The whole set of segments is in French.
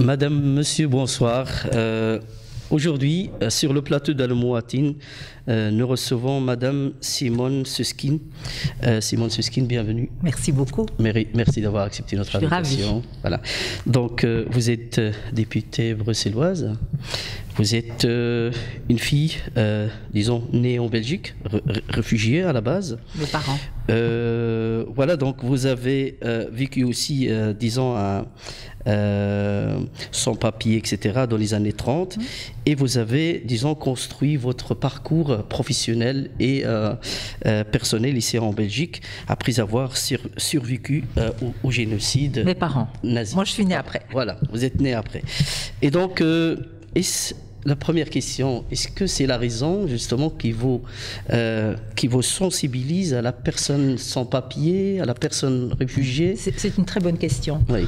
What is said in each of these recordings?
Madame, Monsieur, bonsoir. Aujourd'hui, sur le plateau d'Al-Mouatine, nous recevons Madame Simone Susskind. Simone Susskind, bienvenue. Merci beaucoup. Merci d'avoir accepté notre invitation. Ravie. Voilà. Donc, vous êtes députée bruxelloise. Vous êtes une fille, disons, née en Belgique, réfugiée à la base. Mes parents. Voilà, donc vous avez vécu aussi, disons, sans papier, etc., dans les années 30, et vous avez, disons, construit votre parcours professionnel et personnel ici en Belgique, après avoir survécu au génocide. Mes parents. Nazi. Moi, je suis née après. Voilà, vous êtes née après. Et donc, la première question, est-ce que c'est la raison justement qui vous sensibilise à la personne sans papier, à la personne réfugiée? C'est une très bonne question. Oui.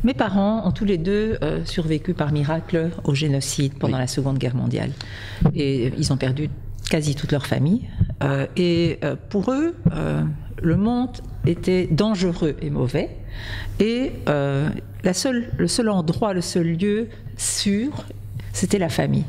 Mes parents ont tous les deux survécu par miracle au génocide pendant la Seconde Guerre mondiale. Et ils ont perdu quasi toute leur famille. Pour eux, le monde était dangereux et mauvais. Et le seul endroit, le seul lieu sûr, c'était la famille.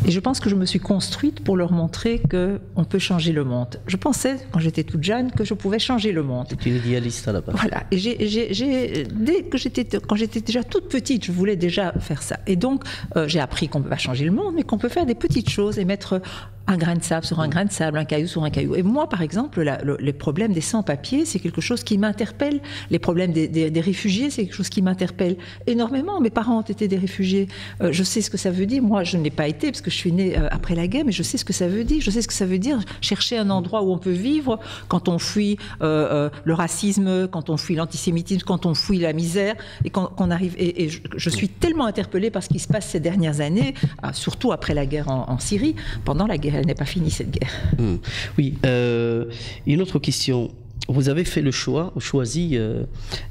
Et je pense que je me suis construite pour leur montrer qu'on peut changer le monde. Je pensais, quand j'étais toute jeune, que je pouvais changer le monde. C'est une idéaliste à la base. Voilà. Et quand j'étais déjà toute petite, je voulais déjà faire ça. Et donc, j'ai appris qu'on ne peut pas changer le monde, mais qu'on peut faire des petites choses et mettre un grain de sable sur un grain de sable, un caillou sur un caillou. Et moi, par exemple, les problèmes des sans-papiers, c'est quelque chose qui m'interpelle. Les problèmes des réfugiés, c'est quelque chose qui m'interpelle énormément. Mes parents ont été des réfugiés. Je sais ce que ça veut dire. Moi, je ne l'ai pas été parce que je suis née après la guerre, mais je sais ce que ça veut dire. Je sais ce que ça veut dire chercher un endroit où on peut vivre quand on fuit le racisme, quand on fuit l'antisémitisme, quand on fuit la misère et qu'on arrive. Et je suis tellement interpellée par ce qui se passe ces dernières années, surtout après la guerre en Syrie. Pendant la guerre, elle n'est pas finie, cette guerre. Oui. Une autre question. Vous avez fait choisi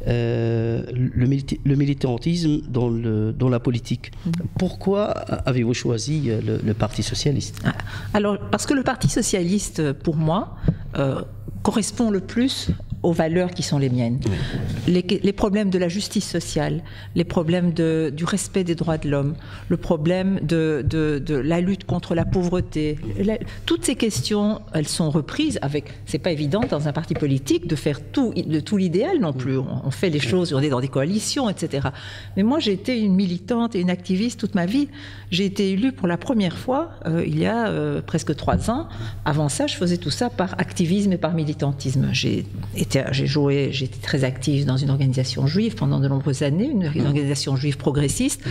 le militantisme dans la politique. Pourquoi avez-vous choisi le Parti socialiste? Alors, parce que le Parti socialiste, pour moi, correspond le plus aux valeurs qui sont les miennes. Les problèmes de la justice sociale, les problèmes du respect des droits de l'homme, le problème de la lutte contre la pauvreté, toutes ces questions, elles sont reprises avec... C'est pas évident dans un parti politique de faire tout l'idéal non plus. On fait les choses, on est dans des coalitions, etc. Mais moi, j'ai été une militante et une activiste toute ma vie. J'ai été élue pour la première fois il y a presque 3 ans. Avant ça, je faisais tout ça par activisme et par militantisme. J'ai été très active dans une organisation juive pendant de nombreuses années, une organisation juive progressiste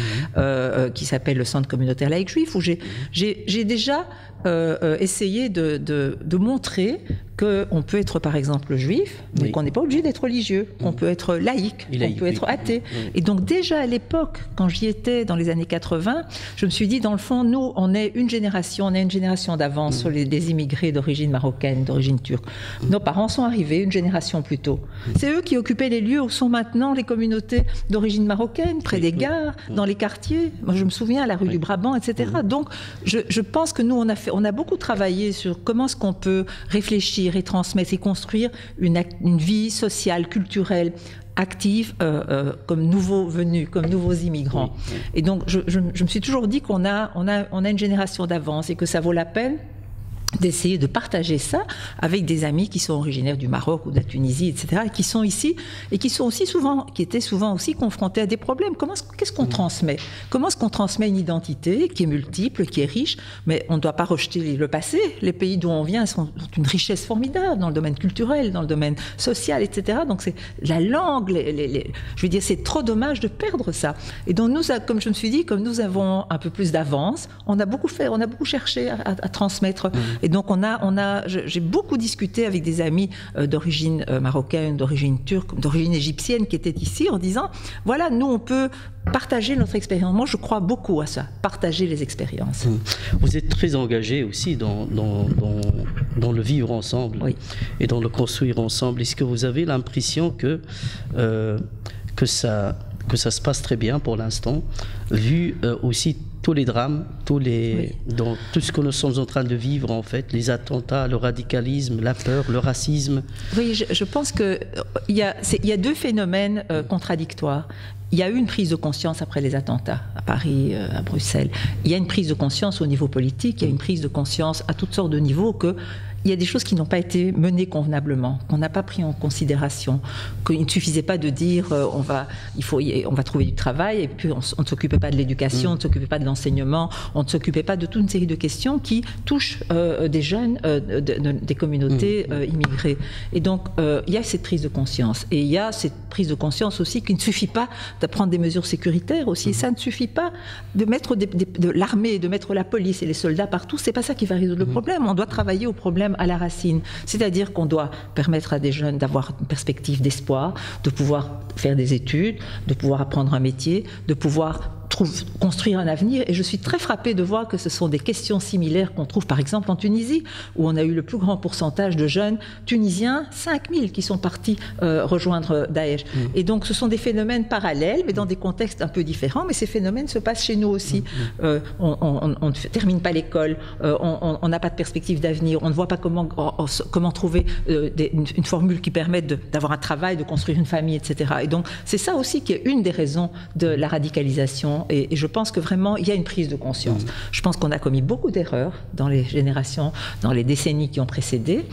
qui s'appelle le Centre communautaire laïque juif, où j'ai déjà essayé de montrer qu'on peut être par exemple juif, mais qu'on n'est pas obligé d'être religieux, qu'on peut être laïque, qu'on peut être athée. Et donc déjà à l'époque, quand j'y étais dans les années 80, je me suis dit, dans le fond, nous, on est une génération d'avance sur les immigrés d'origine marocaine, d'origine turque. Nos parents sont arrivés une génération plus tôt. C'est eux qui occupaient les lieux où sont maintenant les communautés d'origine marocaine, près des gares, dans les quartiers. Moi, je me souviens, à la rue du Brabant, etc. Donc, je pense que nous, on a beaucoup travaillé sur comment est-ce qu'on peut réfléchir et transmettre et construire une vie sociale, culturelle, active comme nouveaux venus, comme nouveaux immigrants. Et donc, je me suis toujours dit qu'on a une génération d'avance et que ça vaut la peine d'essayer de partager ça avec des amis qui sont originaires du Maroc ou de la Tunisie, etc., et qui sont ici et qui étaient souvent aussi confrontés à des problèmes. Qu'est-ce qu'on transmet? Comment est-ce qu'on transmet une identité qui est multiple, qui est riche, mais on ne doit pas rejeter le passé. Les pays d'où on vient sont une richesse formidable dans le domaine culturel, dans le domaine social, etc. Donc c'est la langue, je veux dire, c'est trop dommage de perdre ça. Et donc nous, comme je me suis dit, comme nous avons un peu plus d'avance, on a beaucoup cherché à transmettre. Et donc j'ai beaucoup discuté avec des amis d'origine marocaine, d'origine turque, d'origine égyptienne qui étaient ici en disant, voilà, nous on peut partager notre expérience. Moi je crois beaucoup à ça, partager les expériences. Vous êtes très engagé aussi dans le vivre ensemble et dans le construire ensemble. Est-ce que vous avez l'impression que ça se passe très bien pour l'instant, vu aussi tous les drames, dans tout ce que nous sommes en train de vivre, en fait, les attentats, le radicalisme, la peur, le racisme. Oui, je pense qu'il y a deux phénomènes contradictoires. Il y a eu une prise de conscience après les attentats à Paris, à Bruxelles. Il y a une prise de conscience au niveau politique, il y a une prise de conscience à toutes sortes de niveaux qu'il y a des choses qui n'ont pas été menées convenablement, qu'on n'a pas pris en considération, qu'il ne suffisait pas de dire on va trouver du travail, et puis on ne s'occupait pas de l'éducation, on ne s'occupait pas de l'enseignement, on ne s'occupait pas de toute une série de questions qui touchent des jeunes, des communautés immigrées. Et donc il y a cette prise de conscience, et il y a cette prise de conscience aussi qu'il ne suffit pas de prendre des mesures sécuritaires aussi, et ça ne suffit pas de mettre de l'armée, de mettre la police et les soldats partout, c'est pas ça qui va résoudre le problème. On doit travailler au problème à la racine. C'est-à-dire qu'on doit permettre à des jeunes d'avoir une perspective d'espoir, de pouvoir faire des études, de pouvoir apprendre un métier, de pouvoir construire un avenir. Et je suis très frappée de voir que ce sont des questions similaires qu'on trouve par exemple en Tunisie, où on a eu le plus grand pourcentage de jeunes tunisiens, 5000 qui sont partis rejoindre Daesh. Et donc ce sont des phénomènes parallèles, mais dans des contextes un peu différents, mais ces phénomènes se passent chez nous aussi. On ne termine pas l'école, on n'a pas de perspective d'avenir, on ne voit pas comment trouver une formule qui permette d'avoir un travail, de construire une famille, etc. Et donc c'est ça aussi qui est une des raisons de la radicalisation. Et je pense que vraiment, il y a une prise de conscience. Je pense qu'on a commis beaucoup d'erreurs dans les générations, dans les décennies qui ont précédé.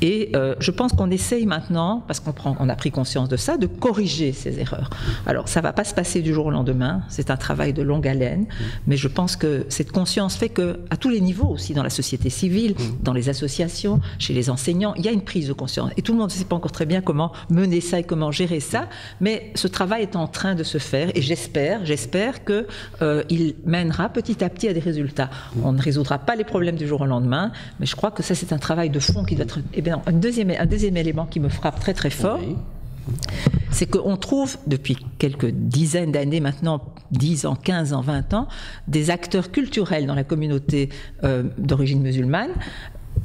Et je pense qu'on essaye maintenant, parce qu'on a pris conscience de ça, de corriger ces erreurs. Alors, ça ne va pas se passer du jour au lendemain. C'est un travail de longue haleine. Mais je pense que cette conscience fait qu'à tous les niveaux aussi, dans la société civile, dans les associations, chez les enseignants, il y a une prise de conscience. Et tout le monde ne sait pas encore très bien comment mener ça et comment gérer ça. Mais ce travail est en train de se faire. Et j'espère qu'il mènera petit à petit à des résultats. On ne résoudra pas les problèmes du jour au lendemain, mais je crois que ça, c'est un travail de fond qui doit être... Eh bien, un deuxième élément qui me frappe très très fort, c'est qu'on trouve, depuis quelques dizaines d'années maintenant, 10 ans, 15 ans, 20 ans, des acteurs culturels dans la communauté d'origine musulmane,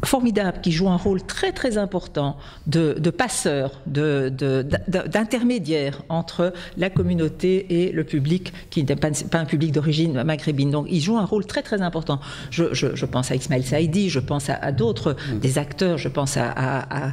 formidables, qui jouent un rôle très très important de passeurs, d'intermédiaires entre la communauté et le public qui n'est pas un public d'origine maghrébine. Donc ils jouent un rôle très très important. Je pense à Ismaël Saïdi, je pense à d'autres des acteurs, je pense à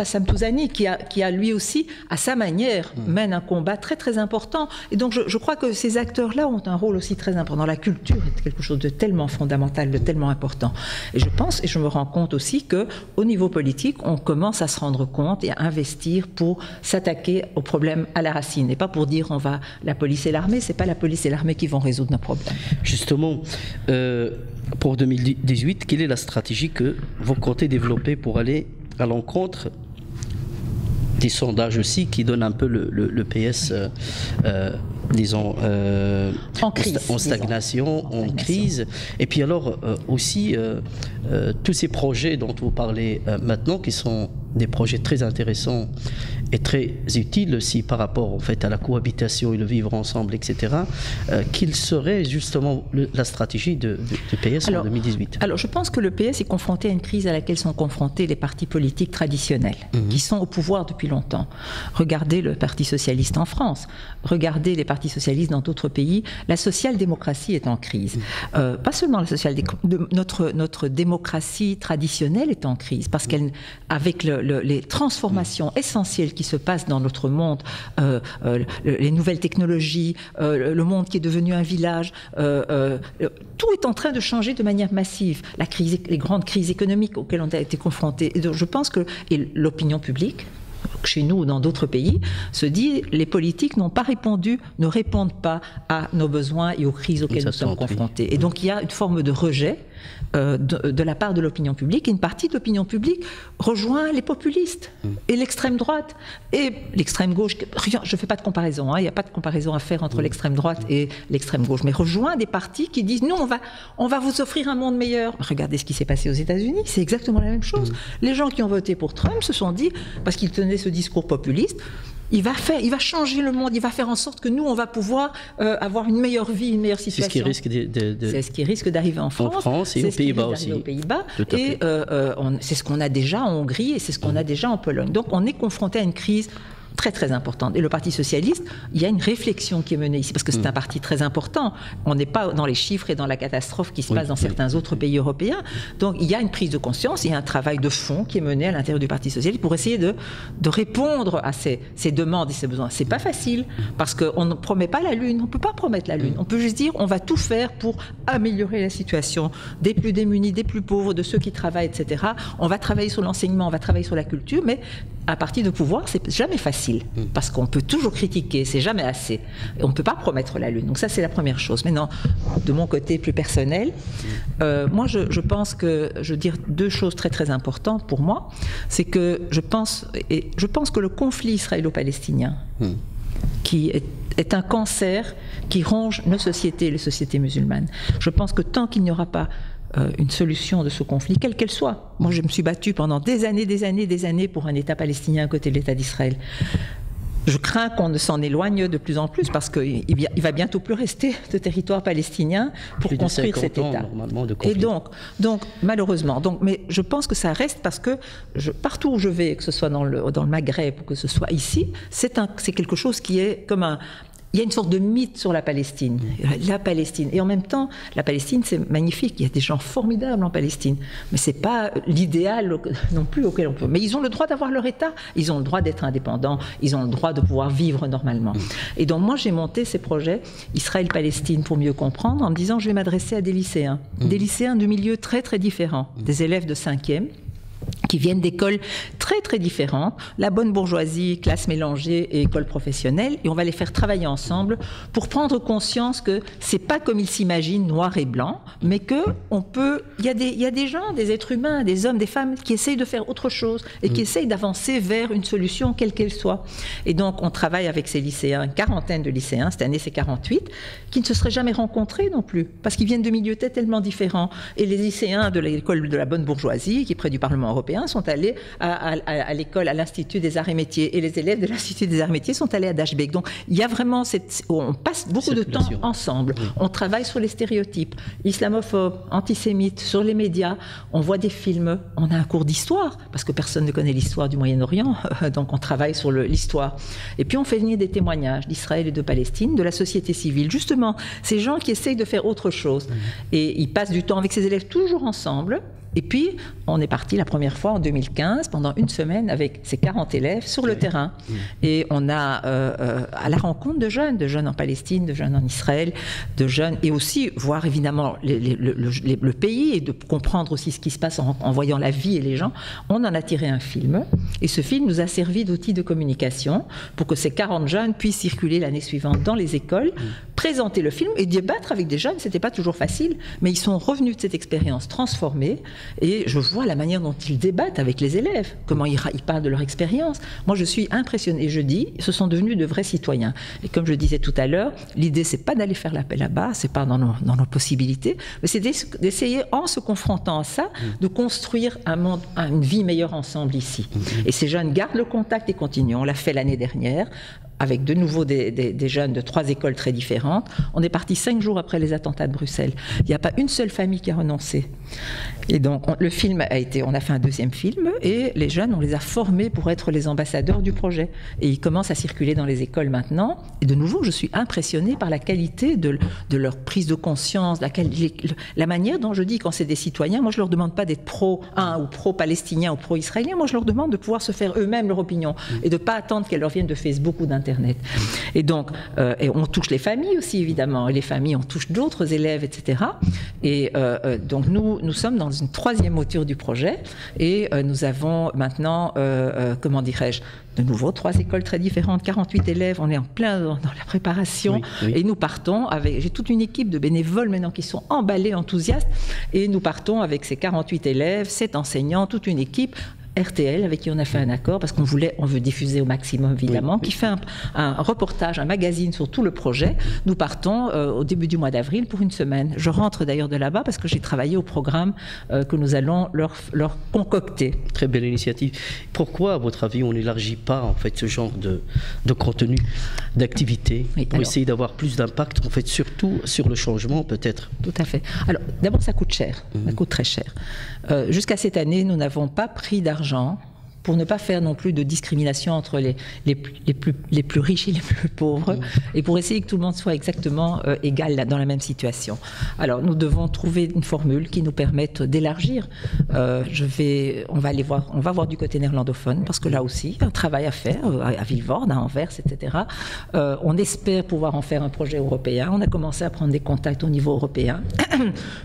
Sam Touzani qui a lui aussi à sa manière mène un combat très très important. Et donc je crois que ces acteurs-là ont un rôle aussi très important. La culture est quelque chose de tellement fondamental, de tellement important. Et je pense, et je me rends compte aussi qu'au niveau politique, on commence à se rendre compte et à investir pour s'attaquer aux problèmes à la racine. Et pas pour dire la police et l'armée, c'est pas la police et l'armée qui vont résoudre nos problèmes. Justement, pour 2018, quelle est la stratégie que vous comptez développer pour aller à l'encontre des sondages aussi qui donnent un peu le PS, disons, en stagnation, en crise. Et puis alors aussi tous ces projets dont vous parlez maintenant, qui sont des projets très intéressants et très utiles aussi par rapport en fait à la cohabitation et le vivre ensemble, etc. Quelle serait justement la stratégie du PS en 2018? Alors je pense que le PS est confronté à une crise à laquelle sont confrontés les partis politiques traditionnels, qui sont au pouvoir depuis longtemps. Regardez le Parti socialiste en France, regardez les partis socialistes dans d'autres pays. La social-démocratie est en crise. Pas seulement notre démocratie traditionnelle est en crise, parce qu'avec les transformations essentielles qui se passent dans notre monde, les nouvelles technologies, le monde qui est devenu un village, tout est en train de changer de manière massive. Les grandes crises économiques auxquelles on a été confrontés. Et donc je pense que l'opinion publique, chez nous ou dans d'autres pays, se dit les politiques ne répondent pas à nos besoins et aux crises auxquelles nous sommes confrontés. Et donc il y a une forme de rejet de la part de l'opinion publique, et une partie de l'opinion publique rejoint les populistes et l'extrême droite et l'extrême gauche. Je ne fais pas de comparaison, il n'y a pas de comparaison à faire entre l'extrême droite et l'extrême gauche, mais rejoint des partis qui disent nous on va vous offrir un monde meilleur. Regardez ce qui s'est passé aux États-Unis, c'est exactement la même chose. Les gens qui ont voté pour Trump se sont dit, parce qu'il tenait ce discours populiste, il va changer le monde, il va faire en sorte que nous, on va pouvoir avoir une meilleure vie, une meilleure situation. C'est ce qui risque d'arriver en France et aux Pays-Bas aussi. Et c'est ce qu'on a déjà en Hongrie et c'est ce qu'on a déjà en Pologne. Donc on est confronté à une crise très très importante. Et le Parti socialiste, il y a une réflexion qui est menée ici, parce que c'est un parti très important. On n'est pas dans les chiffres et dans la catastrophe qui se passe dans certains autres pays européens. Donc il y a une prise de conscience, il y a un travail de fond qui est mené à l'intérieur du Parti socialiste pour essayer de répondre à ces demandes et ces besoins. C'est pas facile, parce qu'on ne promet pas la Lune, on ne peut pas promettre la Lune. On peut juste dire on va tout faire pour améliorer la situation des plus démunis, des plus pauvres, de ceux qui travaillent, etc. On va travailler sur l'enseignement, on va travailler sur la culture, mais à partir de pouvoir, c'est jamais facile, parce qu'on peut toujours critiquer, c'est jamais assez. Et on ne peut pas promettre la Lune. Donc ça, c'est la première chose. Maintenant, de mon côté plus personnel, moi, je pense que, je veux dire deux choses très très importantes pour moi, c'est que je pense que le conflit israélo-palestinien, qui est un cancer qui ronge nos sociétés et les sociétés musulmanes. Je pense que tant qu'il n'y aura pas une solution de ce conflit, quelle qu'elle soit. Moi, je me suis battue pendant des années pour un État palestinien à côté de l'État d'Israël. Je crains qu'on ne s'en éloigne de plus en plus, parce qu'il va bientôt plus rester de territoire palestinien pour construire cet État. Et donc malheureusement, mais je pense que ça reste, parce que partout où je vais, que ce soit dans le Maghreb ou que ce soit ici, c'est quelque chose qui est comme il y a une sorte de mythe sur la Palestine. La Palestine. Et en même temps, la Palestine, c'est magnifique. Il y a des gens formidables en Palestine. Mais ce n'est pas l'idéal non plus auquel on peut. Mais ils ont le droit d'avoir leur État. Ils ont le droit d'être indépendants. Ils ont le droit de pouvoir vivre normalement. Et donc, moi, j'ai monté ces projets Israël-Palestine pour mieux comprendre, en me disant, je vais m'adresser à des lycéens. Des lycéens de milieux très, très différents. Des élèves de 5e. Qui viennent d'écoles très très différentes, la bonne bourgeoisie, classe mélangée et école professionnelle, et on va les faire travailler ensemble pour prendre conscience que c'est pas comme ils s'imaginent noir et blanc, mais que il y a des gens, des êtres humains, des hommes, des femmes qui essayent de faire autre chose et qui essayent d'avancer vers une solution quelle qu'elle soit. Et donc on travaille avec ces lycéens, une quarantaine de lycéens, cette année c'est 48, qui ne se seraient jamais rencontrés non plus, parce qu'ils viennent de milieux tellement différents. Et les lycéens de l'école de la bonne bourgeoisie, qui est près du Parlement européen, sont allés à l'école, à l'Institut des Arts et Métiers, et les élèves de l'Institut des Arts et Métiers sont allés à Dashbeek. Donc il y a vraiment on passe beaucoup de temps ensemble. On travaille sur les stéréotypes islamophobes, antisémites, sur les médias. On voit des films. On a un cours d'histoire, parce que personne ne connaît l'histoire du Moyen-Orient, donc on travaille sur l'histoire. Et puis on fait venir des témoignages d'Israël et de Palestine, de la société civile. Justement, ces gens qui essayent de faire autre chose. Et ils passent du temps avec ces élèves toujours ensemble. Et puis, on est parti la première fois en 2015, pendant une semaine, avec ces 40 élèves sur le terrain. Et on a, à la rencontre de jeunes en Palestine, de jeunes en Israël, de jeunes, et aussi voir évidemment le pays, et de comprendre aussi ce qui se passe en voyant la vie et les gens. On en a tiré un film, et ce film nous a servi d'outil de communication pour que ces 40 jeunes puissent circuler l'année suivante dans les écoles, présenter le film et débattre avec des jeunes. C'était pas toujours facile, mais ils sont revenus de cette expérience transformée. Et je vois la manière dont ils débattent avec les élèves, comment ils parlent de leur expérience. Moi, je suis impressionnée. Et je dis, ce sont devenus de vrais citoyens. Et comme je disais tout à l'heure, l'idée, c'est pas d'aller faire l'appel là-bas, c'est pas dans nos possibilités, mais c'est d'essayer, en se confrontant à ça, de construire un monde, une vie meilleure ensemble ici. Et ces jeunes gardent le contact et continuent. On l'a fait l'année dernière, avec de nouveau des jeunes de 3 écoles très différentes. On est parti 5 jours après les attentats de Bruxelles. Il n'y a pas une seule famille qui a renoncé. Et donc, on a fait un 2e film, et les jeunes, on les a formés pour être les ambassadeurs du projet. Et ils commencent à circuler dans les écoles maintenant. Et de nouveau, je suis impressionnée par la qualité de leur prise de conscience, la manière dont je dis, quand c'est des citoyens, moi je ne leur demande pas d'être pro-un ou pro-palestinien ou pro-israélien, moi je leur demande de pouvoir se faire eux-mêmes leur opinion et de ne pas attendre qu'elle leur vienne de Facebook ou d'Internet. Et donc, et on touche les familles aussi, évidemment, et les familles, on touche d'autres élèves, etc. Et donc, nous sommes dans une 3e mouture du projet, et nous avons maintenant, comment dirais-je, de nouveau 3 écoles très différentes, 48 élèves, on est en plein dans la préparation, et nous partons j'ai toute une équipe de bénévoles maintenant qui sont emballés, enthousiastes, et nous partons avec ces 48 élèves, 7 enseignants, toute une équipe, RTL, avec qui on a fait un accord, parce qu'on veut diffuser au maximum, évidemment, qui fait un reportage, un magazine sur tout le projet. Nous partons au début du mois d'avril pour une semaine. Je rentre d'ailleurs de là-bas parce que j'ai travaillé au programme que nous allons leur concocter. Très belle initiative. Pourquoi, à votre avis, on n'élargit pas en fait ce genre de contenu, d'activité, pour essayer d'avoir plus d'impact, en fait, surtout sur le changement, peut-être? Tout à fait. Alors, d'abord, ça coûte cher. Ça coûte très cher. Jusqu'à cette année, nous n'avons pas pris d'argent pour ne pas faire non plus de discrimination entre les plus riches et les plus pauvres, et pour essayer que tout le monde soit exactement égal dans la même situation. Alors, nous devons trouver une formule qui nous permette d'élargir. On va voir du côté néerlandophone, parce que là aussi, il y a un travail à faire, à Vilvoorde, à Anvers, etc. On espère pouvoir en faire un projet européen. On a commencé à prendre des contacts au niveau européen,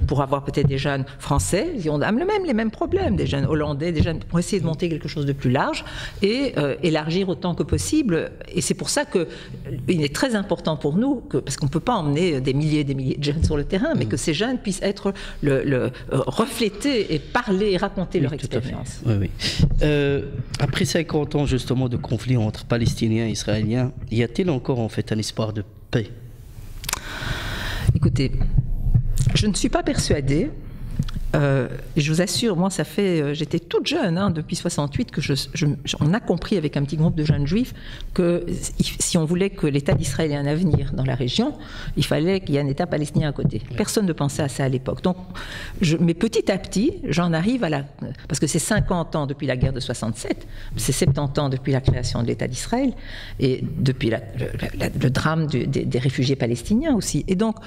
pour avoir peut-être des jeunes français, qui ont les mêmes problèmes, des jeunes hollandais, des jeunes, pour essayer de monter quelque chose de plus large et élargir autant que possible. Et c'est pour ça qu'il est très important pour nous, parce qu'on ne peut pas emmener des milliers de jeunes sur le terrain, mais que ces jeunes puissent être reflétés et parler et raconter leur expérience. Oui. Après 50 ans justement de conflit entre Palestiniens et Israéliens, y a-t-il encore en fait un espoir de paix? Écoutez, je ne suis pas persuadée. Je vous assure, moi, j'étais toute jeune, depuis 68, que on a compris avec un petit groupe de jeunes juifs que si on voulait que l'État d'Israël ait un avenir dans la région, il fallait qu'il y ait un État palestinien à côté. Personne ne pensait à ça à l'époque. Donc, mais petit à petit, j'en arrive parce que c'est 50 ans depuis la guerre de 67, c'est 70 ans depuis la création de l'État d'Israël, et depuis le drame des réfugiés palestiniens aussi. Et donc,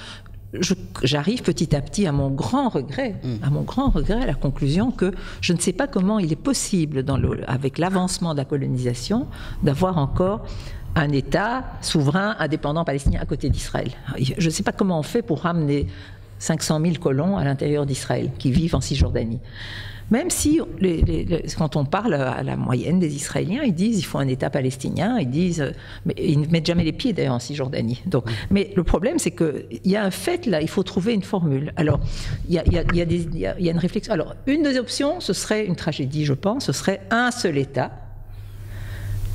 j'arrive petit à petit à mon grand regret, à la conclusion que je ne sais pas comment il est possible, avec l'avancement de la colonisation, d'avoir encore un État souverain, indépendant palestinien à côté d'Israël. Je ne sais pas comment on fait pour ramener 500 000 colons à l'intérieur d'Israël, qui vivent en Cisjordanie. Même si, quand on parle à la moyenne des Israéliens, ils disent qu'il faut un État palestinien, mais ils ne mettent jamais les pieds d'ailleurs en Cisjordanie. Donc, mais le problème, c'est qu'il y a un fait là, il faut trouver une formule. Alors, il y a une réflexion. Alors, une des options, ce serait une tragédie, je pense, ce serait un seul État.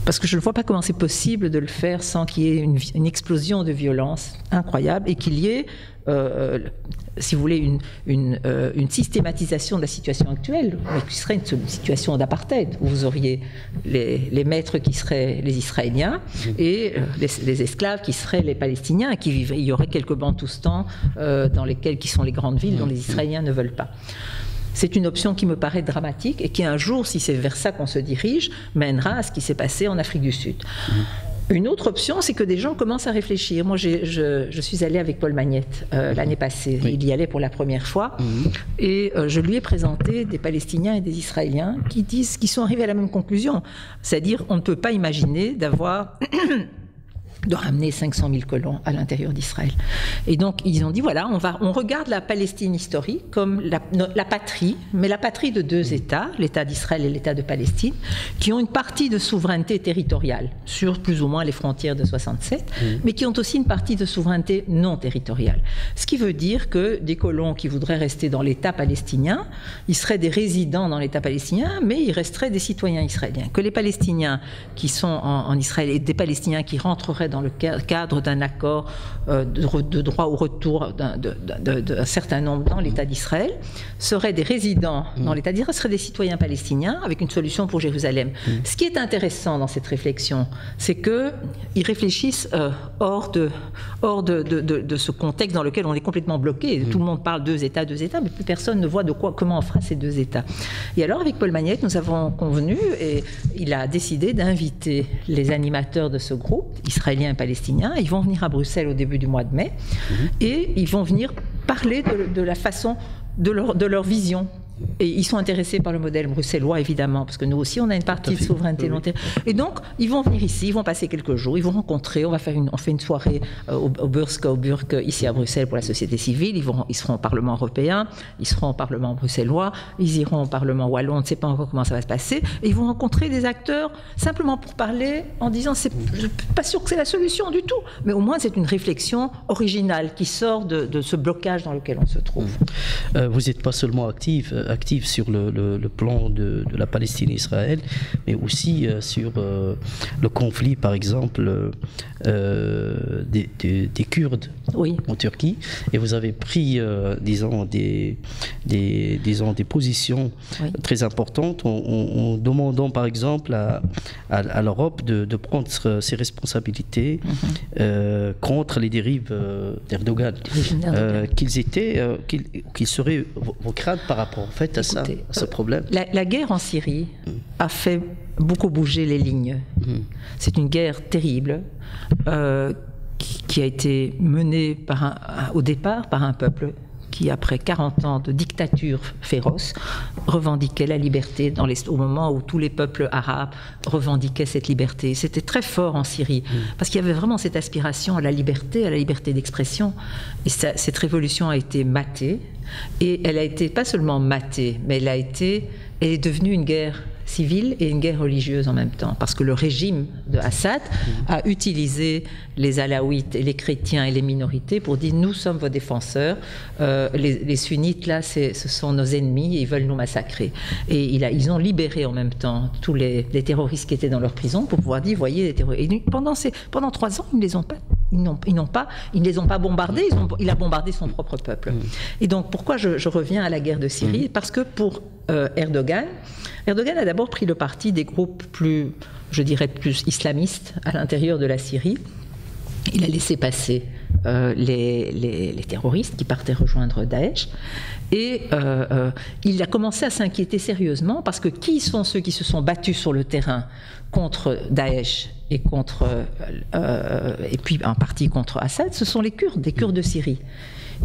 Parce que je ne vois pas comment c'est possible de le faire sans qu'il y ait une explosion de violence incroyable et qu'il y ait, si vous voulez, une systématisation de la situation actuelle, mais qui serait une situation d'apartheid, où vous auriez les maîtres qui seraient les Israéliens et les esclaves qui seraient les Palestiniens, il y aurait quelques bantoustans qui sont les grandes villes dont les Israéliens ne veulent pas. C'est une option qui me paraît dramatique et qui un jour, si c'est vers ça qu'on se dirige, mènera à ce qui s'est passé en Afrique du Sud. Une autre option, c'est que des gens commencent à réfléchir. Moi, je suis allée avec Paul Magnette l'année passée. Oui. Il y allait pour la première fois. Et je lui ai présenté des Palestiniens et des Israéliens qui sont arrivés à la même conclusion. C'est-à-dire, on ne peut pas imaginer de ramener 500 000 colons à l'intérieur d'Israël. Et donc, ils ont dit, voilà, on regarde la Palestine historique comme la patrie, mais la patrie de deux États, l'État d'Israël et l'État de Palestine, qui ont une partie de souveraineté territoriale sur plus ou moins les frontières de 67, mais qui ont aussi une partie de souveraineté non territoriale. Ce qui veut dire que des colons qui voudraient rester dans l'État palestinien, ils seraient des résidents dans l'État palestinien, mais ils resteraient des citoyens israéliens. Que les Palestiniens qui sont en Israël et des Palestiniens qui rentreraient dans le cadre d'un accord de droit au retour d'un certain nombre dans l'État d'Israël, seraient des résidents dans l'État d'Israël, seraient des citoyens palestiniens avec une solution pour Jérusalem. Ce qui est intéressant dans cette réflexion, c'est qu'ils réfléchissent hors de ce contexte dans lequel on est complètement bloqué. Tout le monde parle deux États, mais plus personne ne voit comment on fera ces deux États. Et alors, avec Paul Magnette, nous avons convenu, et il a décidé d'inviter les animateurs de ce groupe, israéliens et palestiniens. Ils vont venir à Bruxelles au début du mois de mai et ils vont venir parler de la façon, de leur vision. Et ils sont intéressés par le modèle bruxellois, évidemment, parce que nous aussi, on a une partie de souveraineté long terme. Et donc, ils vont venir ici, ils vont passer quelques jours, ils vont rencontrer, on fait une soirée au Burg, ici à Bruxelles, pour la société civile. Ils seront au Parlement européen, ils seront au Parlement bruxellois, ils iront au Parlement wallon, on ne sait pas encore comment ça va se passer. Et ils vont rencontrer des acteurs, simplement pour parler, en disant, je ne suis pas sûr que c'est la solution du tout, mais au moins, c'est une réflexion originale qui sort de ce blocage dans lequel on se trouve. Vous n'êtes pas seulement active sur le plan de la Palestine et Israël, mais aussi sur le conflit, par exemple, des Kurdes en Turquie. Et vous avez pris, disons, des positions très importantes en demandant, par exemple, à l'Europe de prendre ses responsabilités contre les dérives d'Erdogan. Qu'ils seraient vos craintes par rapport en fait à ce problème. La guerre en Syrie a fait beaucoup bougé les lignes. C'est une guerre terrible qui a été menée au départ par un peuple qui, après 40 ans de dictature féroce, revendiquait la liberté au moment où tous les peuples arabes revendiquaient cette liberté. C'était très fort en Syrie, parce qu'il y avait vraiment cette aspiration à la liberté d'expression. Et cette révolution a été matée, et elle a été pas seulement matée, mais elle est devenue une guerre civile et une guerre religieuse en même temps, parce que le régime de Assad a utilisé les alaouites et les chrétiens et les minorités pour dire nous sommes vos défenseurs, les sunnites là ce sont nos ennemis et ils veulent nous massacrer. Et ils ont libéré en même temps tous les terroristes qui étaient dans leur prison pour pouvoir dire voyez les terroristes. Et pendant 3 ans ils ne les ont pas bombardés, il a bombardé son propre peuple. Et donc pourquoi je reviens à la guerre de Syrie? Parce que pour Erdogan a d'abord pris le parti des groupes plus islamistes à l'intérieur de la Syrie. Il a laissé passer les terroristes qui partaient rejoindre Daesh. Et il a commencé à s'inquiéter sérieusement parce que qui sont ceux qui se sont battus sur le terrain contre Daesh et puis en partie contre Assad? Ce sont les Kurdes, des Kurdes de Syrie,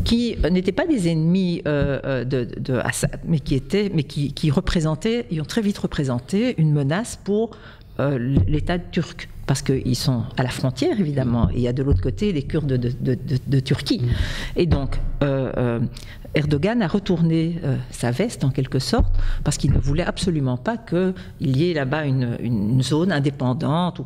qui n'étaient pas des ennemis de Assad, mais qui ont très vite représenté une menace pour l'État turc, parce qu'ils sont à la frontière évidemment, et il y a de l'autre côté les Kurdes de Turquie. Et donc Erdogan a retourné sa veste en quelque sorte, parce qu'il ne voulait absolument pas qu'il y ait là-bas une zone indépendante.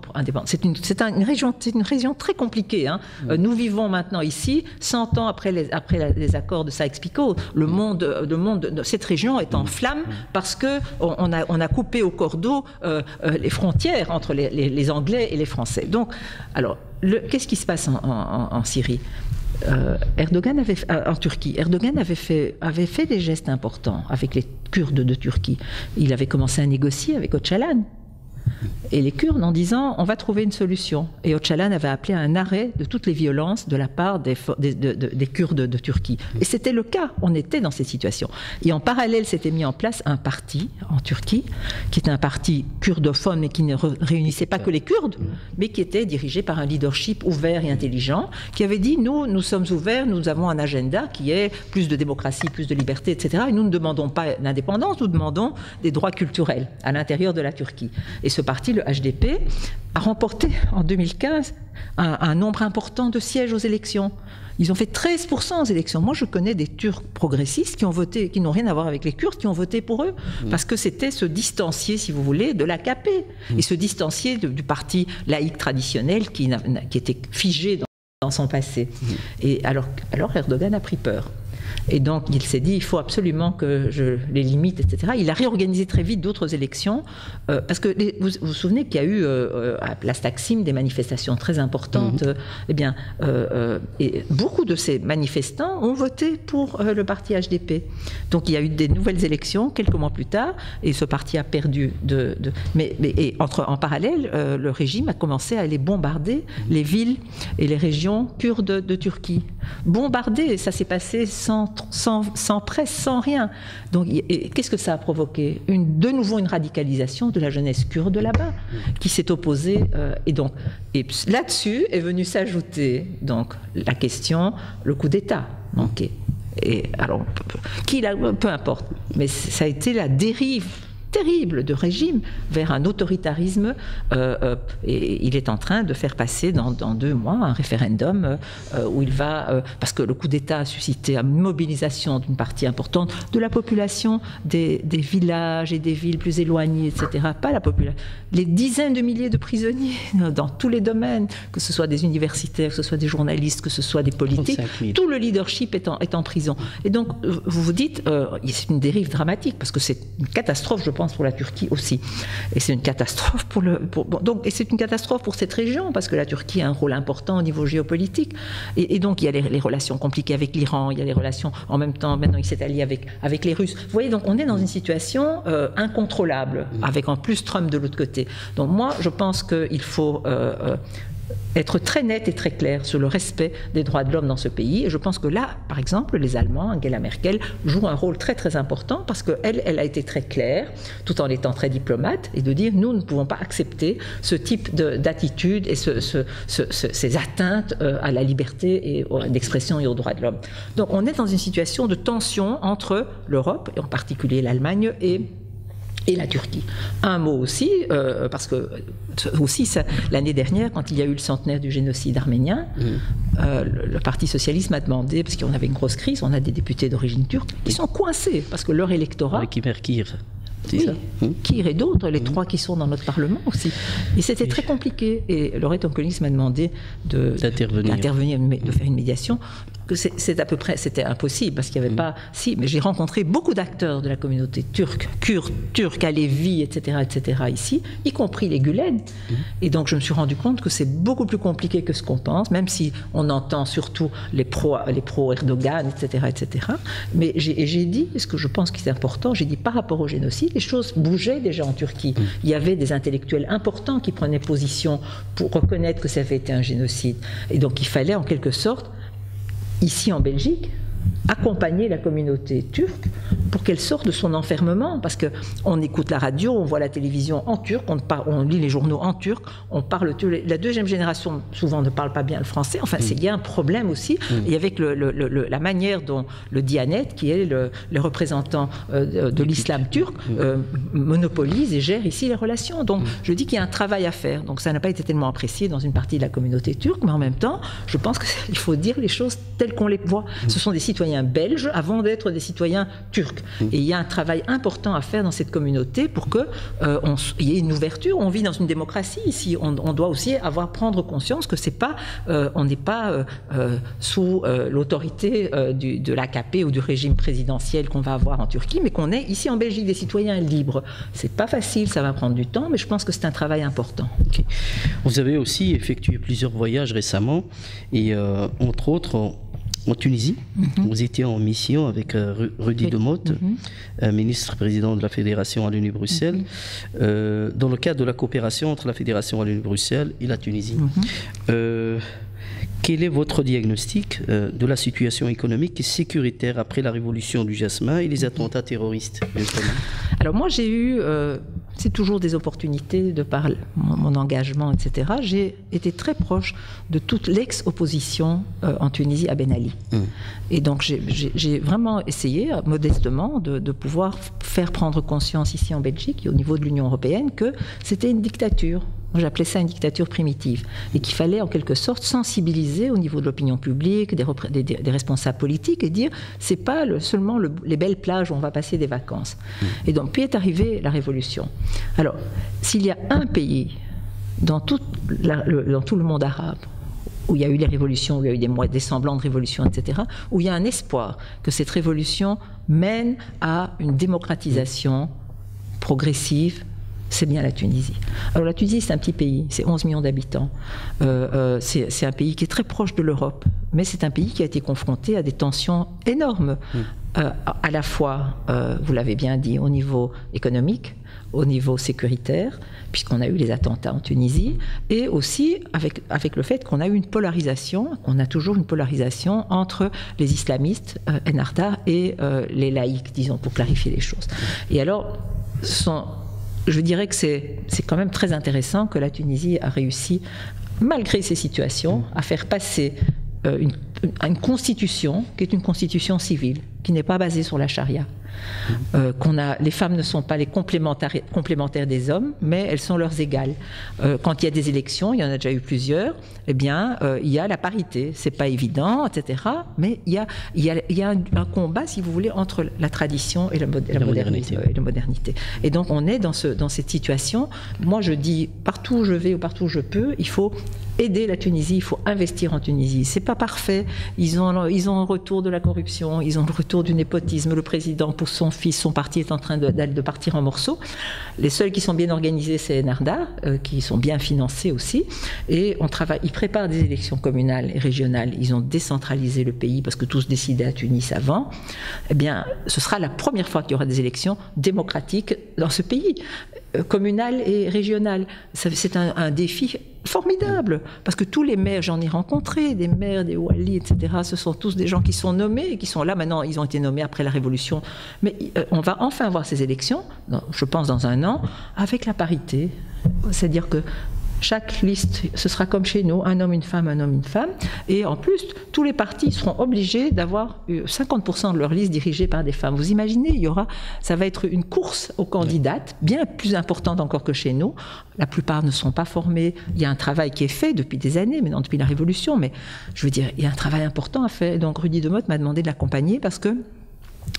C'est une région très compliquée. Nous vivons maintenant ici, 100 ans après les accords de Sykes-Picot. Le monde de cette région est en flammes parce qu'on a coupé au cordeau les frontières entre les Anglais et les Français. Donc, alors, qu'est-ce qui se passe en Syrie? En Turquie, Erdogan avait fait des gestes importants avec les Kurdes de Turquie. Il avait commencé à négocier avec Öcalan et les Kurdes en disant on va trouver une solution. Et Öcalan avait appelé à un arrêt de toutes les violences de la part des Kurdes de Turquie. Et c'était le cas, on était dans cette situation. Et en parallèle s'était mis en place un parti en Turquie, qui était un parti kurdophone, mais qui ne réunissait pas que les Kurdes, mais qui était dirigé par un leadership ouvert et intelligent, qui avait dit nous sommes ouverts, nous avons un agenda qui est plus de démocratie, plus de liberté, etc. Et nous ne demandons pas l'indépendance, nous demandons des droits culturels à l'intérieur de la Turquie. Et ce parti, le HDP, a remporté en 2015 un nombre important de sièges aux élections. Ils ont fait 13% aux élections. Moi, je connais des Turcs progressistes qui ont voté, qui n'ont rien à voir avec les Kurdes, qui ont voté pour eux, parce que c'était se distancier, si vous voulez, de l'AKP, et se distancier du parti laïque traditionnel qui était figé dans son passé. Et alors Erdogan a pris peur. Et donc, il s'est dit, il faut absolument que je les limite, etc. Il a réorganisé très vite d'autres élections, parce que vous vous souvenez qu'il y a eu à Place Taksim des manifestations très importantes. Eh bien, et beaucoup de ces manifestants ont voté pour le parti HDP. Donc, il y a eu des nouvelles élections quelques mois plus tard, et ce parti a perdu. En parallèle, le régime a commencé à aller bombarder les villes et les régions kurdes de Turquie. Bombarder, ça s'est passé sans presse, sans rien. Donc, qu'est-ce que ça a provoqué? De nouveau une radicalisation de la jeunesse kurde là-bas, qui s'est opposée. Et là-dessus est venue s'ajouter donc la question, le coup d'État manqué. Et alors, peu importe, mais ça a été la dérive terrible de régime vers un autoritarisme, et il est en train de faire passer dans 2 mois un référendum où il va, parce que le coup d'État a suscité une mobilisation d'une partie importante de la population des villages et des villes plus éloignées, etc. Pas la population, les dizaines de milliers de prisonniers dans tous les domaines, que ce soit des universitaires, que ce soit des journalistes, que ce soit des politiques, tout le leadership est en prison. Et donc, vous vous dites, c'est une dérive dramatique, parce que c'est une catastrophe, je pense, pour la Turquie aussi. Et c'est une catastrophe et c'est une catastrophe pour cette région, parce que la Turquie a un rôle important au niveau géopolitique. Et donc, il y a les relations compliquées avec l'Iran, il y a les relations, en même temps, maintenant, il s'est allié avec les Russes. Vous voyez, donc, on est dans une situation incontrôlable, avec en plus Trump de l'autre côté. Donc, moi, je pense qu'il faut être très net et très clair sur le respect des droits de l'homme dans ce pays. Et je pense que là, par exemple, les Allemands, Angela Merkel, jouent un rôle très très important parce qu'elle a été très claire, tout en étant très diplomate, et de dire nous ne pouvons pas accepter ce type d'attitude et ces atteintes à la liberté et d'expression et aux droits de l'homme. Donc on est dans une situation de tension entre l'Europe, et en particulier l'Allemagne, et la Turquie. Un mot aussi, parce que aussi l'année dernière, quand il y a eu le centenaire du génocide arménien, le Parti socialiste m'a demandé, parce qu'on avait une grosse crise, on a des députés d'origine turque qui sont coincés parce que leur électorat... Avec Imerkir. Oui, Kir et d'autres, les trois qui sont dans notre Parlement aussi. Et c'était très compliqué. Et Laurette Onkelinx m'a demandé d'intervenir, de faire une médiation. C'est à peu près, c'était impossible parce qu'il n'y avait pas. Si, mais j'ai rencontré beaucoup d'acteurs de la communauté turque, kurde, turque, Alevi, etc., ici, y compris les Gulen. Et donc je me suis rendu compte que c'est beaucoup plus compliqué que ce qu'on pense, même si on entend surtout les pro-Erdogan, etc. Mais j'ai dit, ce que je pense qui est important, j'ai dit par rapport au génocide, les choses bougeaient déjà en Turquie. Il y avait des intellectuels importants qui prenaient position pour reconnaître que ça avait été un génocide. Et donc il fallait en quelque sorte, ici en Belgique, accompagner la communauté turque pour qu'elle sorte de son enfermement, parce qu'on écoute la radio, on voit la télévision en turc, on lit les journaux en turc, on parle la deuxième génération souvent ne parle pas bien le français, enfin il y a un problème aussi, et avec la manière dont le Diyanet, qui est le représentant de l'islam turc, monopolise et gère ici les relations. Donc je dis qu'il y a un travail à faire, donc ça n'a pas été tellement apprécié dans une partie de la communauté turque, mais en même temps je pense qu'il faut dire les choses telles qu'on les voit. Ce sont des citoyens belges avant d'être des citoyens turcs. Et il y a un travail important à faire dans cette communauté pour qu'il y ait une ouverture. On vit dans une démocratie ici. On doit aussi prendre conscience que on n'est pas sous l'autorité de l'AKP ou du régime présidentiel qu'on va avoir en Turquie, mais qu'on est ici en Belgique des citoyens libres. C'est pas facile, ça va prendre du temps, mais je pense que c'est un travail important. Okay. Vous avez aussi effectué plusieurs voyages récemment, et entre autres en Tunisie. Vous étiez en mission avec Rudy Demotte, ministre-président de la Fédération Wallonie-Bruxelles, dans le cadre de la coopération entre la Fédération Wallonie-Bruxelles et la Tunisie. Quel est votre diagnostic de la situation économique et sécuritaire après la révolution du Jasmin et les attentats terroristes? Alors moi j'ai eu, c'est toujours des opportunités de par mon engagement, etc. J'ai été très proche de toute l'ex-opposition en Tunisie à Ben Ali. Et donc j'ai vraiment essayé, modestement, de pouvoir faire prendre conscience ici en Belgique et au niveau de l'Union européenne que c'était une dictature. J'appelais ça une dictature primitive, et qu'il fallait en quelque sorte sensibiliser au niveau de l'opinion publique, des responsables politiques, et dire c'est pas seulement les belles plages où on va passer des vacances. Et donc puis est arrivée la révolution. Alors s'il y a un pays dans tout le monde arabe où il y a eu les révolutions, où il y a eu des semblants de révolution, etc., où il y a un espoir que cette révolution mène à une démocratisation progressive, c'est bien la Tunisie. Alors la Tunisie, c'est un petit pays, c'est 11 millions d'habitants. C'est un pays qui est très proche de l'Europe, mais c'est un pays qui a été confronté à des tensions énormes, à la fois, vous l'avez bien dit, au niveau économique, au niveau sécuritaire, puisqu'on a eu les attentats en Tunisie, et aussi avec le fait qu'on a eu une polarisation, qu'on a toujours une polarisation entre les islamistes, Ennahda, et les laïcs, disons, pour clarifier les choses. Et alors, je dirais que c'est quand même très intéressant que la Tunisie a réussi, malgré ces situations, à faire passer une constitution qui est une constitution civile, qui n'est pas basée sur la charia. Les femmes ne sont pas les complémentaires des hommes, mais elles sont leurs égales. Quand il y a des élections, il y en a déjà eu plusieurs, eh bien, il y a la parité. C'est pas évident, etc. Mais il y a un combat, si vous voulez, entre la tradition et la modernité. Et donc, on est dans cette situation. Moi, je dis, partout où je vais ou partout où je peux, il faut aider la Tunisie, il faut investir en Tunisie. C'est pas parfait. Ils ont un retour de la corruption, ils ont le retour du népotisme. Le président pousse son fils, son parti est en train de partir en morceaux. Les seuls qui sont bien organisés, c'est Ennahda, qui sont bien financés aussi. Et ils préparent des élections communales et régionales. Ils ont décentralisé le pays parce que tout se décidait à Tunis avant. Eh bien, ce sera la première fois qu'il y aura des élections démocratiques dans ce pays, communales et régionales. C'est un défi formidable, parce que tous les maires, j'en ai rencontré, des maires, des Wali, etc., ce sont tous des gens qui sont nommés, et qui sont là maintenant, ils ont été nommés après la Révolution, mais on va enfin avoir ces élections, je pense dans un an, avec la parité, c'est-à-dire que chaque liste, ce sera comme chez nous, un homme, une femme, et en plus, tous les partis seront obligés d'avoir 50% de leur liste dirigée par des femmes. Vous imaginez, ça va être une course aux candidates, bien plus importante encore que chez nous. La plupart ne sont pas formés. Il y a un travail qui est fait depuis des années, maintenant depuis la Révolution, mais je veux dire, il y a un travail important à faire. Donc Rudy Demotte m'a demandé de l'accompagner parce que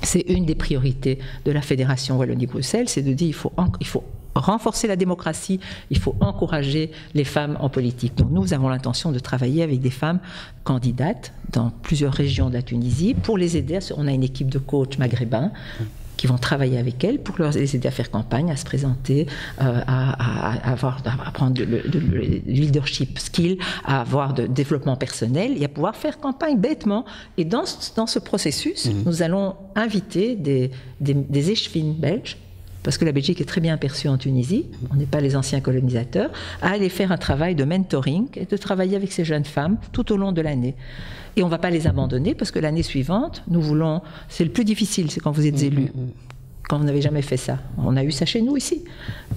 c'est une des priorités de la Fédération Wallonie-Bruxelles, c'est de dire il faut renforcer la démocratie, il faut encourager les femmes en politique. Donc nous avons l'intention de travailler avec des femmes candidates dans plusieurs régions de la Tunisie pour les aider. On a une équipe de coachs maghrébins qui vont travailler avec elles pour les aider à faire campagne, à se présenter, à apprendre le leadership skill, à avoir de développement personnel et à pouvoir faire campagne bêtement. Et dans ce processus, nous allons inviter des échevines belges, parce que la Belgique est très bien perçue en Tunisie, on n'est pas les anciens colonisateurs, à aller faire un travail de mentoring et de travailler avec ces jeunes femmes tout au long de l'année. Et on ne va pas les abandonner parce que l'année suivante, nous voulons... C'est le plus difficile, c'est quand vous êtes élu. Quand vous n'avez jamais fait ça. On a eu ça chez nous ici.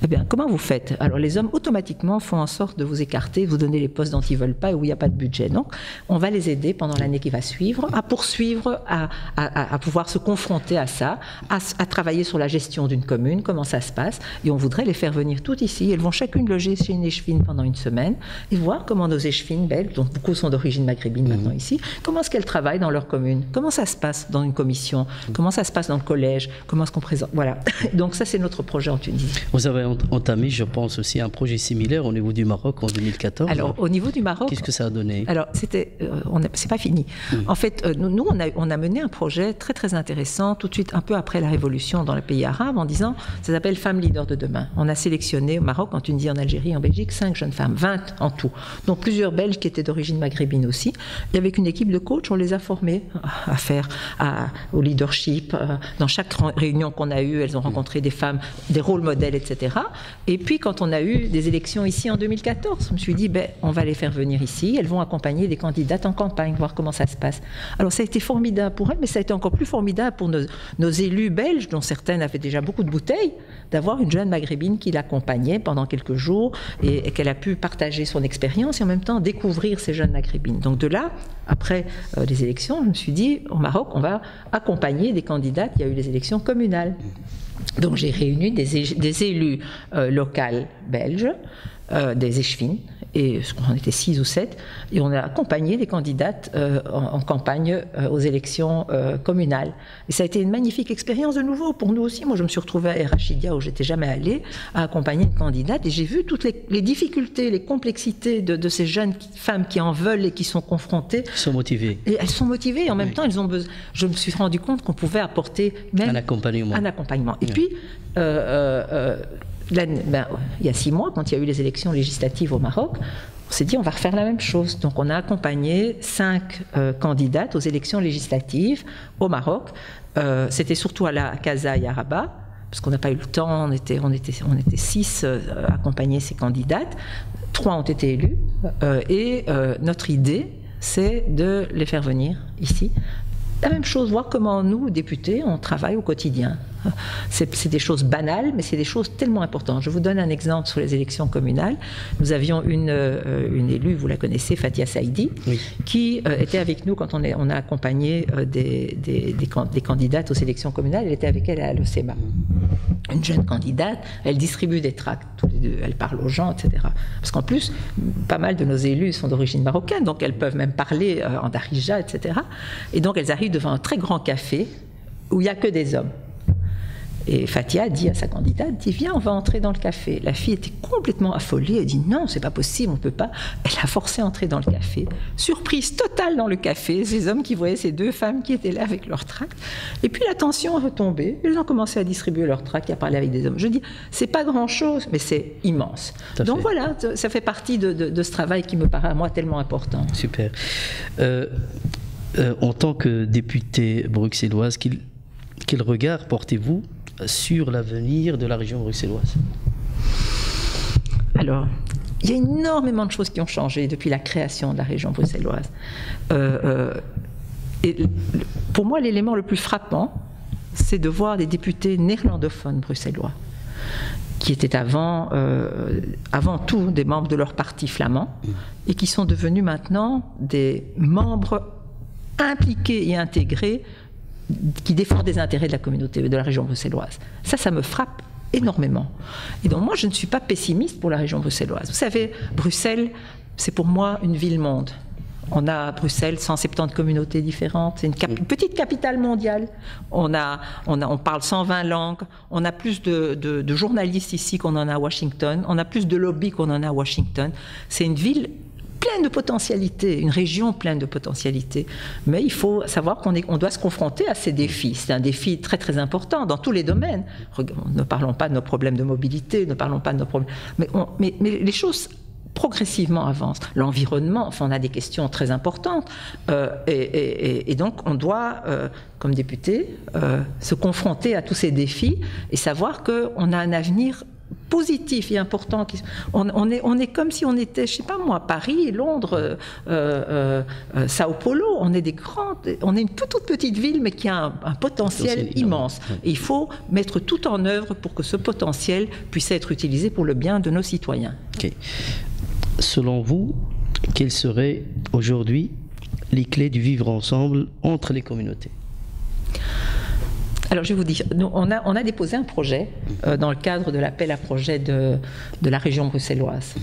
Eh bien, comment vous faites? Alors, les hommes, automatiquement, font en sorte de vous écarter, vous donner les postes dont ils ne veulent pas et où il n'y a pas de budget. Donc, on va les aider pendant l'année qui va suivre, à poursuivre, à pouvoir se confronter à ça, à travailler sur la gestion d'une commune, comment ça se passe. Et on voudrait les faire venir toutes ici. Elles vont chacune loger chez une échevine pendant une semaine et voir comment nos échevines belges, dont beaucoup sont d'origine maghrébine maintenant ici, comment est-ce qu'elles travaillent dans leur commune, comment ça se passe dans une commission, comment ça se passe dans le collège, comment est-ce qu'on présente. Voilà. Donc ça, c'est notre projet en Tunisie. Vous avez entamé, je pense, aussi un projet similaire au niveau du Maroc en 2014. Alors, au niveau du Maroc... Qu'est-ce que ça a donné? Alors, c'est pas fini. En fait, nous, on a mené un projet très, très intéressant, tout de suite, un peu après la Révolution dans les pays arabes, en disant, ça s'appelle Femmes Leaders de demain. On a sélectionné au Maroc, en Tunisie, en Algérie, en Belgique, 5 jeunes femmes, 20 en tout. Donc, plusieurs Belges qui étaient d'origine maghrébine aussi. Et avec une équipe de coachs, on les a formées à faire au leadership. Dans chaque réunion qu'on a eues, elles ont rencontré des femmes, des rôles modèles, etc. Et puis, quand on a eu des élections ici en 2014, je me suis dit, on va les faire venir ici. Elles vont accompagner des candidates en campagne, voir comment ça se passe. Alors, ça a été formidable pour elles, mais ça a été encore plus formidable pour nos élus belges, dont certaines avaient déjà beaucoup de bouteilles, d'avoir une jeune maghrébine qui l'accompagnait pendant quelques jours et qu'elle a pu partager son expérience et en même temps découvrir ces jeunes maghrébines. Donc de là, après les élections, je me suis dit, au Maroc, on va accompagner des candidates. Il y a eu les élections communales. Donc j'ai réuni des élus locaux belges, des échevines, et on était 6 ou 7, et on a accompagné des candidates en campagne aux élections communales. Et ça a été une magnifique expérience de nouveau pour nous aussi. Moi, je me suis retrouvée à Rachidia, où j'étais jamais allée, à accompagner une candidate, et j'ai vu toutes les difficultés, les complexités de ces jeunes femmes qui en veulent et qui sont confrontées. Elles sont motivées. Et elles sont motivées, et en même temps, elles ont besoin. Je me suis rendu compte qu'on pouvait apporter même un accompagnement. Et puis, il y a 6 mois, quand il y a eu les élections législatives au Maroc, on s'est dit on va refaire la même chose. Donc on a accompagné 5 candidates aux élections législatives au Maroc. C'était surtout à la Casa et à Rabat, parce qu'on n'a pas eu le temps, on était 6 à accompagner ces candidates. 3 ont été élus. Et notre idée, c'est de les faire venir ici. La même chose, voir comment nous, députés, on travaille au quotidien. C'est des choses banales, mais c'est des choses tellement importantes. Je vous donne un exemple sur les élections communales. Nous avions une élue, vous la connaissez, Fatia Saïdi, oui, qui était avec nous quand on a accompagné des candidates aux élections communales. Elle était avec elle à l'OCEMA. Une jeune candidate, elle distribue des tracts, elle parle aux gens, etc. Parce qu'en plus, pas mal de nos élus sont d'origine marocaine, donc elles peuvent même parler en darija, etc. Et donc elles arrivent devant un très grand café où il n'y a que des hommes. Et Fatia dit à sa candidate, dit viens, on va entrer dans le café. La fille était complètement affolée, elle dit non, c'est pas possible, on peut pas. Elle a forcé à entrer dans le café. Surprise totale dans le café, ces hommes qui voyaient ces 2 femmes qui étaient là avec leurs tracts. Et puis la tension a retombé, ils ont commencé à distribuer leurs tracts et à parler avec des hommes. Je dis, c'est pas grand-chose, mais c'est immense. Donc voilà, ça fait partie de ce travail qui me paraît à moi tellement important. Super. En tant que députée bruxelloise, quel regard portez-vous sur l'avenir de la région bruxelloise? Alors, il y a énormément de choses qui ont changé depuis la création de la région bruxelloise. Et pour moi, l'élément le plus frappant, c'est de voir des députés néerlandophones bruxellois, qui étaient avant tout des membres de leur parti flamand, et qui sont devenus maintenant des membres impliqués et intégrés qui défendent les intérêts de la communauté, de la région bruxelloise. Ça me frappe énormément. Et donc moi, je ne suis pas pessimiste pour la région bruxelloise. Vous savez, Bruxelles, c'est pour moi une ville-monde. On a à Bruxelles 170 communautés différentes, c'est une petite capitale mondiale. On parle 120 langues, on a plus de journalistes ici qu'on en a à Washington, on a plus de lobbies qu'on en a à Washington. C'est une ville pleine de potentialités, une région pleine de potentialités. Mais il faut savoir qu'on doit se confronter à ces défis. C'est un défi très très important dans tous les domaines. Ne parlons pas de nos problèmes de mobilité, ne parlons pas de nos problèmes... Mais les choses progressivement avancent. L'environnement, enfin, on a des questions très importantes. Et donc, on doit, comme député, se confronter à tous ces défis et savoir qu'on a un avenir positif et important. On est comme si on était, je sais pas moi, Paris, Londres, Sao Paulo. On est une toute petite ville, mais qui a un potentiel immense. Et il faut mettre tout en œuvre pour que ce potentiel puisse être utilisé pour le bien de nos citoyens. Okay. Selon vous, quelles seraient aujourd'hui les clés du vivre ensemble entre les communautés? Alors je vais vous dire, nous, on a déposé un projet dans le cadre de l'appel à projet de la région bruxelloise,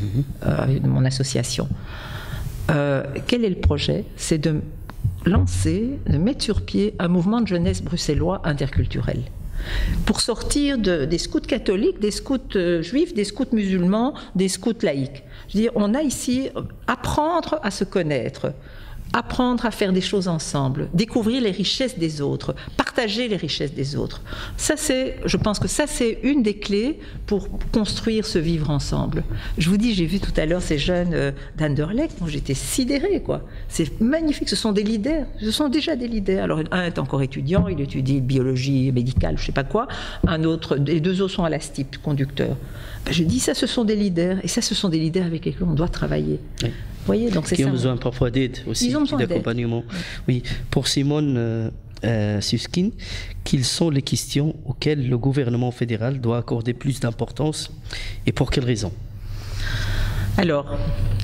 de mon association. Quel est le projet? C'est de mettre sur pied un mouvement de jeunesse bruxellois interculturel. Pour sortir des scouts catholiques, des scouts juifs, des scouts musulmans, des scouts laïcs. Je veux dire, on a ici apprendre à se connaître, apprendre à faire des choses ensemble, découvrir les richesses des autres, partager les richesses des autres. Je pense que ça, c'est une des clés pour construire ce vivre ensemble. Je vous dis, j'ai vu tout à l'heure ces jeunes d'Anderlecht, dont j'étais sidérée, quoi. C'est magnifique, ce sont des leaders, ce sont déjà des leaders. Alors, un est encore étudiant, il étudie biologie médicale, je ne sais pas quoi, les deux autres sont à la STIP, conducteurs. Je dis, ça, ce sont des leaders, et ça, ce sont des leaders avec lesquels on doit travailler. Oui. Vous voyez, donc qui ont besoin parfois d'aide aussi, d'accompagnement. Oui. Pour Simone Susskind, quelles sont les questions auxquelles le gouvernement fédéral doit accorder plus d'importance et pour quelles raisons? Alors,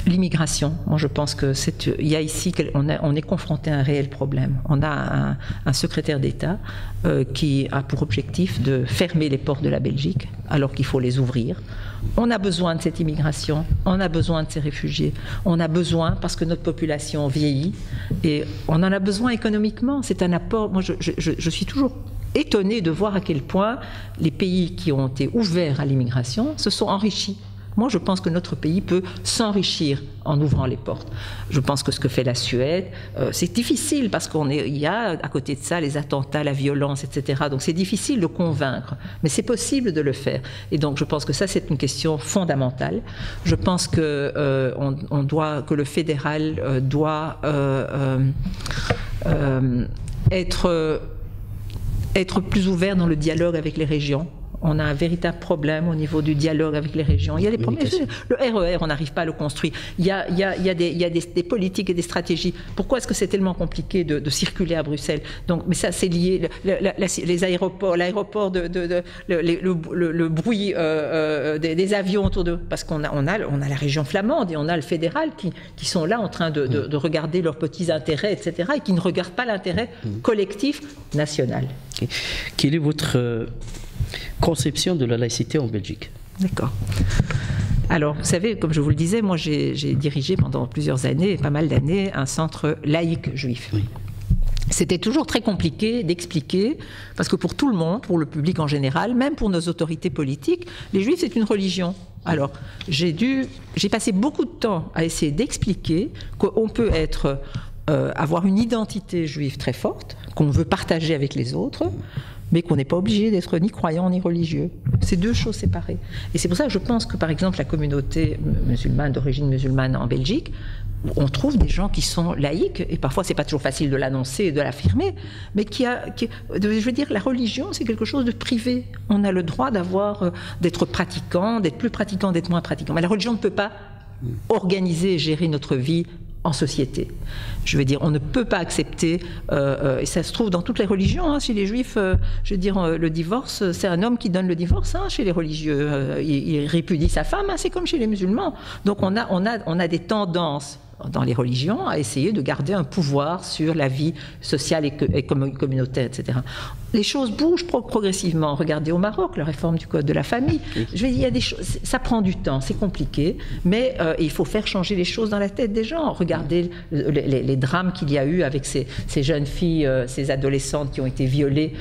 l'immigration, moi je pense que il y a ici, on est confronté à un réel problème. On a un secrétaire d'État qui a pour objectif de fermer les portes de la Belgique, alors qu'il faut les ouvrir. On a besoin de cette immigration, on a besoin de ces réfugiés, on a besoin, parce que notre population vieillit, et on en a besoin économiquement. C'est un apport. Moi je suis toujours étonnée de voir à quel point les pays qui ont été ouverts à l'immigration se sont enrichis. Moi, je pense que notre pays peut s'enrichir en ouvrant les portes. Je pense que ce que fait la Suède, c'est difficile parce il y a à côté de ça les attentats, la violence, etc. Donc c'est difficile de convaincre, mais c'est possible de le faire. Et donc je pense que ça, c'est une question fondamentale. Je pense que que le fédéral doit être plus ouvert dans le dialogue avec les régions. On a un véritable problème au niveau du dialogue avec les régions. Il y a des problèmes. Le RER, on n'arrive pas à le construire. Il y a des politiques et des stratégies. Pourquoi est-ce que c'est tellement compliqué de circuler à Bruxelles? Donc, mais ça, c'est lié. Les aéroports, le bruit des avions autour d'eux. Parce qu'on a la région flamande et on a le fédéral qui sont là en train de regarder leurs petits intérêts, etc. et qui ne regardent pas l'intérêt collectif national. Okay. Quelle est votre conception de la laïcité en Belgique? D'accord. Alors, vous savez, comme je vous le disais, moi j'ai dirigé pendant plusieurs années, pas mal d'années, un centre laïque juif. Oui. C'était toujours très compliqué d'expliquer, parce que pour tout le monde, pour le public en général, même pour nos autorités politiques, les juifs c'est une religion. Alors, j'ai passé beaucoup de temps à essayer d'expliquer qu'on peut avoir une identité juive très forte, qu'on veut partager avec les autres, mais qu'on n'est pas obligé d'être ni croyant ni religieux. C'est deux choses séparées. Et c'est pour ça que je pense que, par exemple, la communauté musulmane, d'origine musulmane en Belgique, on trouve des gens qui sont laïcs, et parfois c'est pas toujours facile de l'annoncer et de l'affirmer, mais je veux dire, la religion, c'est quelque chose de privé. On a le droit d'être pratiquant, d'être plus pratiquant, d'être moins pratiquant. Mais la religion ne peut pas organiser et gérer notre vie en société. Je veux dire, on ne peut pas accepter, et ça se trouve dans toutes les religions, hein, chez les juifs, je veux dire, le divorce, c'est un homme qui donne le divorce, hein, chez les religieux, il répudie sa femme, hein, c'est comme chez les musulmans. Donc on a des tendances dans les religions à essayer de garder un pouvoir sur la vie sociale et communautaire, etc. Les choses bougent progressivement. Regardez au Maroc, la réforme du code de la famille. Je veux dire, il y a des choses, ça prend du temps, c'est compliqué, mais il faut faire changer les choses dans la tête des gens. Regardez les drames qu'il y a eu avec ces jeunes filles, ces adolescentes qui ont été violées.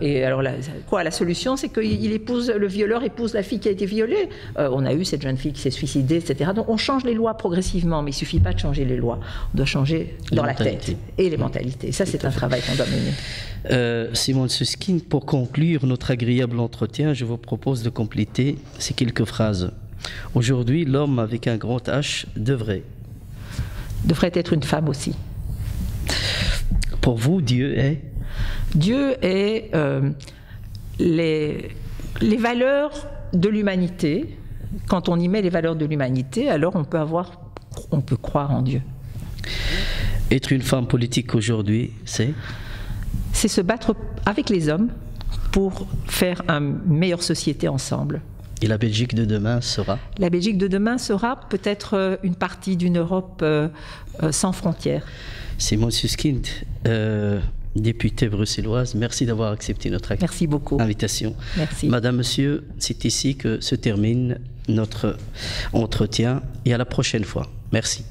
Et alors, la solution, c'est que le violeur épouse la fille qui a été violée. On a eu cette jeune fille qui s'est suicidée, etc. Donc, on change les lois progressivement, mais il ne suffit pas de changer les lois. On doit changer dans la tête et les mentalités. Ça, c'est un travail qu'on doit mener. Simone Susskind, pour conclure notre agréable entretien, je vous propose de compléter ces quelques phrases. Aujourd'hui, l'homme avec un grand H devrait être une femme aussi. Pour vous, Dieu est les valeurs de l'humanité. Quand on y met les valeurs de l'humanité, alors on peut croire en Dieu. Être une femme politique aujourd'hui, c'est se battre avec les hommes pour faire une meilleure société ensemble. Et la Belgique de demain sera? La Belgique de demain sera peut-être une partie d'une Europe sans frontières. Simone Susskind, députée bruxelloise, merci d'avoir accepté notre invitation. Merci. Madame, Monsieur, c'est ici que se termine notre entretien et à la prochaine fois. Merci.